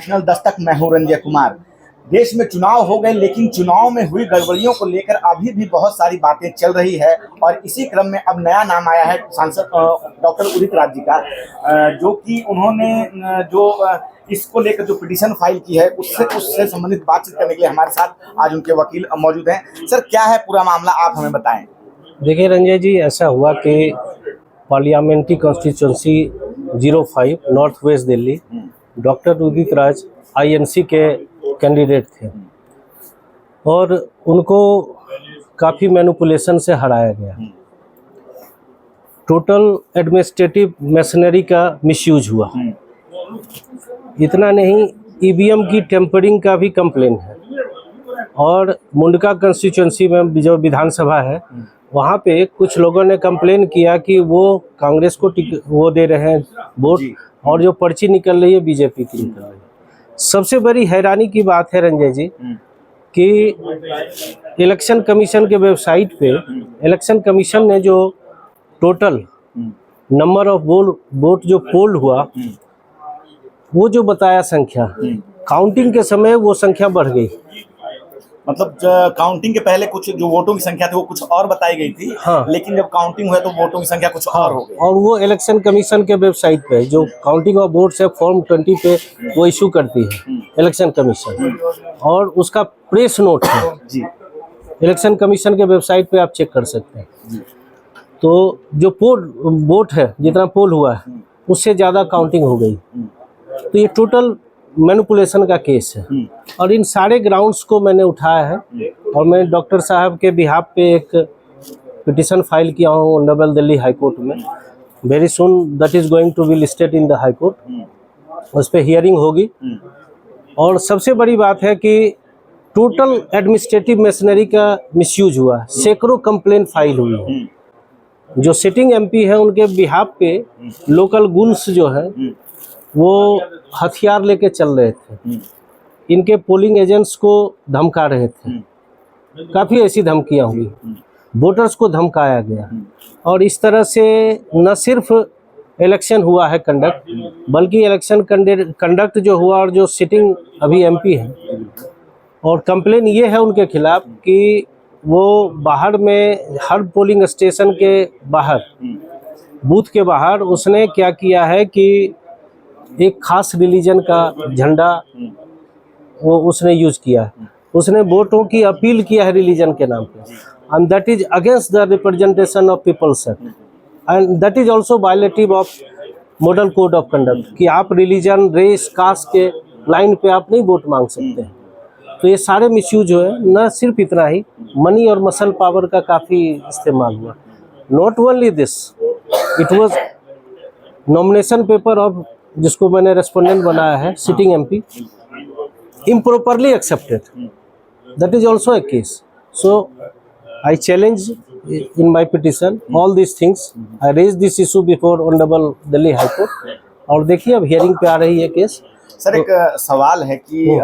National Dastak, मैं हूं रंजय कुमार। देश में चुनाव हो गए, लेकिन चुनाव में हुई गड़बड़ियों को लेकर अभी भी बहुत सारी बातें चल रही है और इसी क्रम में अब नया नाम आया है सांसद डॉक्टर उदित राज जी का, जो कि उन्होंने जो इसको लेकर जो पिटीशन फाइल की है उससे संबंधित बातचीत करने के लिए हमारे साथ आज उनके वकील मौजूद हैं। सर, क्या है पूरा मामला, आप हमें बताएं। देखिए रंजय जी, ऐसा हुआ कि parliamentary constituency 05 north west Delhi doctor Udit Raj INC के कैंडिडेट थे और उनको काफ़ी मैनिपुलेशन से हराया गया। टोटल एडमिनिस्ट्रेटिव मशीनरी का मिसयूज हुआ। इतना नहीं, EVM की टेम्परिंग का भी कंप्लेन है। और मुंडका कंस्टिट्यूंसी में जो विधानसभा है वहाँ पे कुछ लोगों ने कंप्लेन किया कि वो कांग्रेस को वो दे रहे हैं वोट और जो पर्ची निकल रही है BJP की निकल रही है। सबसे बड़ी हैरानी की बात है रंजय जी कि इलेक्शन कमीशन के वेबसाइट पे इलेक्शन कमीशन ने जो टोटल नंबर ऑफ वोट जो पोल हुआ वो जो बताया संख्या, काउंटिंग के समय वो संख्या बढ़ गई। मतलब काउंटिंग के पहले कुछ जो वोटों की संख्या थी वो कुछ और बताई गई थी। हाँ। लेकिन जब काउंटिंग हुआ तो वोटों की संख्या कुछ और हो गई। और वो इलेक्शन कमीशन के वेबसाइट पे जो काउंटिंग ऑफ वोट्स है फॉर्म 20 पे वो इशू करती है इलेक्शन कमीशन, और उसका प्रेस नोट है जी, इलेक्शन कमीशन के वेबसाइट पे आप चेक कर सकते हैं। तो जो वोट है जितना पोल हुआ है उससे ज़्यादा काउंटिंग हो गई। तो ये टोटल मैनिपुलेशन का केस है और इन सारे ग्राउंड्स को मैंने उठाया है और मैं डॉक्टर साहब के बिहाफ पे एक पिटीशन फाइल किया हूँ ऑनरेबल दिल्ली हाई कोर्ट में। Very soon that is going to be listed in the high court. उस पर हियरिंग होगी। और सबसे बड़ी बात है कि टोटल एडमिनिस्ट्रेटिव मशीनरी का मिसयूज हुआ। सैकड़ों कंप्लेंट फाइल हुई है। जो सिटिंग MP है उनके बिहाफ पे लोकल गुन्स जो है वो हथियार लेके चल रहे थे, इनके पोलिंग एजेंट्स को धमका रहे थे। काफ़ी ऐसी धमकियां हुई, वोटर्स को धमकाया गया। और इस तरह से न सिर्फ इलेक्शन हुआ है कंडक्ट, बल्कि इलेक्शन कंडक्ट जो हुआ और जो सिटिंग अभी MP है, और कंप्लेन ये है उनके खिलाफ कि वो बाहर में हर पोलिंग स्टेशन के बाहर, बूथ के बाहर उसने क्या किया है कि एक खास रिलीजन का झंडा वो उसने यूज किया है। उसने वोटों की अपील किया है रिलीजन के नाम पे, and that is against the representation of people's act, and that is also violative of model code of conduct कि आप रिलीजन, रेस, कास्ट के लाइन पे आप नहीं वोट मांग सकते हैं। तो ये सारे मिसयूज जो है, न सिर्फ इतना ही, मनी और मसल पावर का काफ़ी इस्तेमाल हुआ। Not only this, it was nomination paper of जिसको मैंने रेस्पोंडेंट बनाया है sitting MP improperly accepted, that is also a case. So I challenge in my petition all these things. I raised this issue before Honorable Delhi High Court और देखिए अब hearing पे आ रही है केस। सर, एक सवाल है कि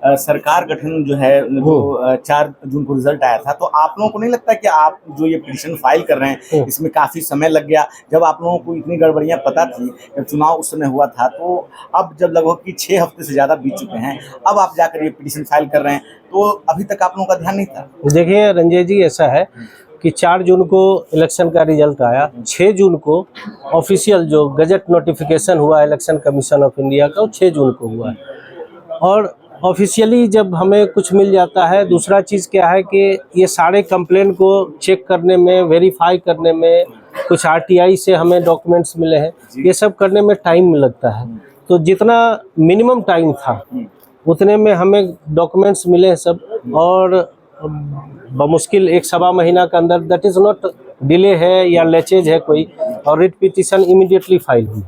सरकार गठन जो है जो 4 जून को रिजल्ट आया था, तो आप लोगों को नहीं लगता कि आप जो ये पिटीशन फाइल कर रहे हैं इसमें काफ़ी समय लग गया? जब आप लोगों को इतनी गड़बड़ियां पता थी, जब चुनाव उस समय हुआ था, तो अब जब लगभग कि 6 हफ्ते से ज़्यादा बीत चुके हैं, अब आप जाकर ये पिटीशन फाइल कर रहे हैं, तो अभी तक आप लोगों का ध्यान नहीं था? देखिए रंजय जी, ऐसा है कि 4 जून को इलेक्शन का रिजल्ट आया, 6 जून को ऑफिशियल जो गजट नोटिफिकेशन हुआ इलेक्शन कमीशन ऑफ इंडिया का, वो 6 जून को हुआ है। और ऑफिशियली जब हमें कुछ मिल जाता है, दूसरा चीज़ क्या है कि ये सारे कंप्लेन को चेक करने में, वेरीफाई करने में, कुछ RTI से हमें डॉक्यूमेंट्स मिले हैं, ये सब करने में टाइम लगता है। तो जितना मिनिमम टाइम था उतने में हमें डॉक्यूमेंट्स मिले हैं सब, और बमुश्किल 1-1.25 महीना के अंदर, दैट इज़ नॉट डिले है या लेचेज है कोई, और रिट पिटीशन इमीडिएटली फाइल हुई।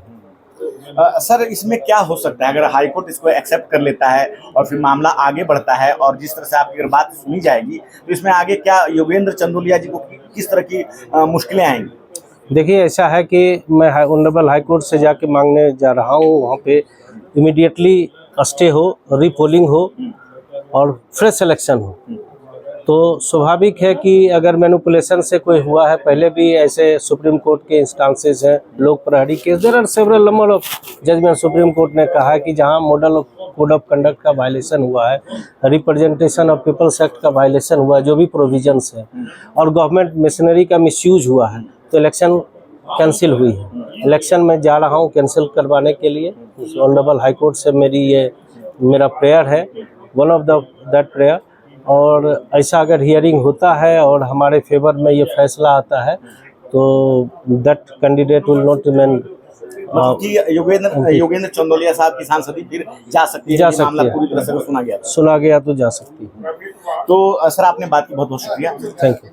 सर, इसमें क्या हो सकता है अगर हाई कोर्ट इसको एक्सेप्ट कर लेता है और फिर मामला आगे बढ़ता है, और जिस तरह से आपकी अगर बात सुनी जाएगी, तो इसमें आगे क्या योगेंद्र चंदोलिया जी को किस तरह की मुश्किलें आएंगी? देखिए, ऐसा है कि मैं ऑनरेबल हाई कोर्ट से जाके मांगने जा रहा हूँ, वहाँ पे इमीडिएटली स्टे हो, रीपोलिंग हो और फ्रेश इलेक्शन हो। तो स्वाभाविक है कि अगर मैनिपुलेशन से कोई हुआ है, पहले भी ऐसे सुप्रीम कोर्ट के इंस्टांसेस हैं, Lok Prahari case, there are several number of judgement. Supreme court ने कहा है कि जहां मॉडल कोड ऑफ कंडक्ट का वायलेशन हुआ है, रिप्रेजेंटेशन ऑफ पीपल्स एक्ट का वायलेशन हुआ है, जो भी प्रोविजंस है, और गवर्नमेंट मशीनरी का मिसयूज हुआ है, तो इलेक्शन कैंसिल हुई है। इलेक्शन में जा रहा हूँ कैंसिल करवाने के लिए। ऑनरेबल हाई कोर्ट से मेरा प्रेयर है, वन ऑफ दैट प्रेयर। और ऐसा अगर हियरिंग होता है और हमारे फेवर में ये फैसला आता है तो that candidate will not remain. मतलब कि योगेंद्र चंदोलिया साहब की सांसदी फिर जा सकती है, ये मामला पूरी तरह से सुना गया तो जा सकती है। तो सर आपने बात की, बहुत बहुत शुक्रिया। Thank you.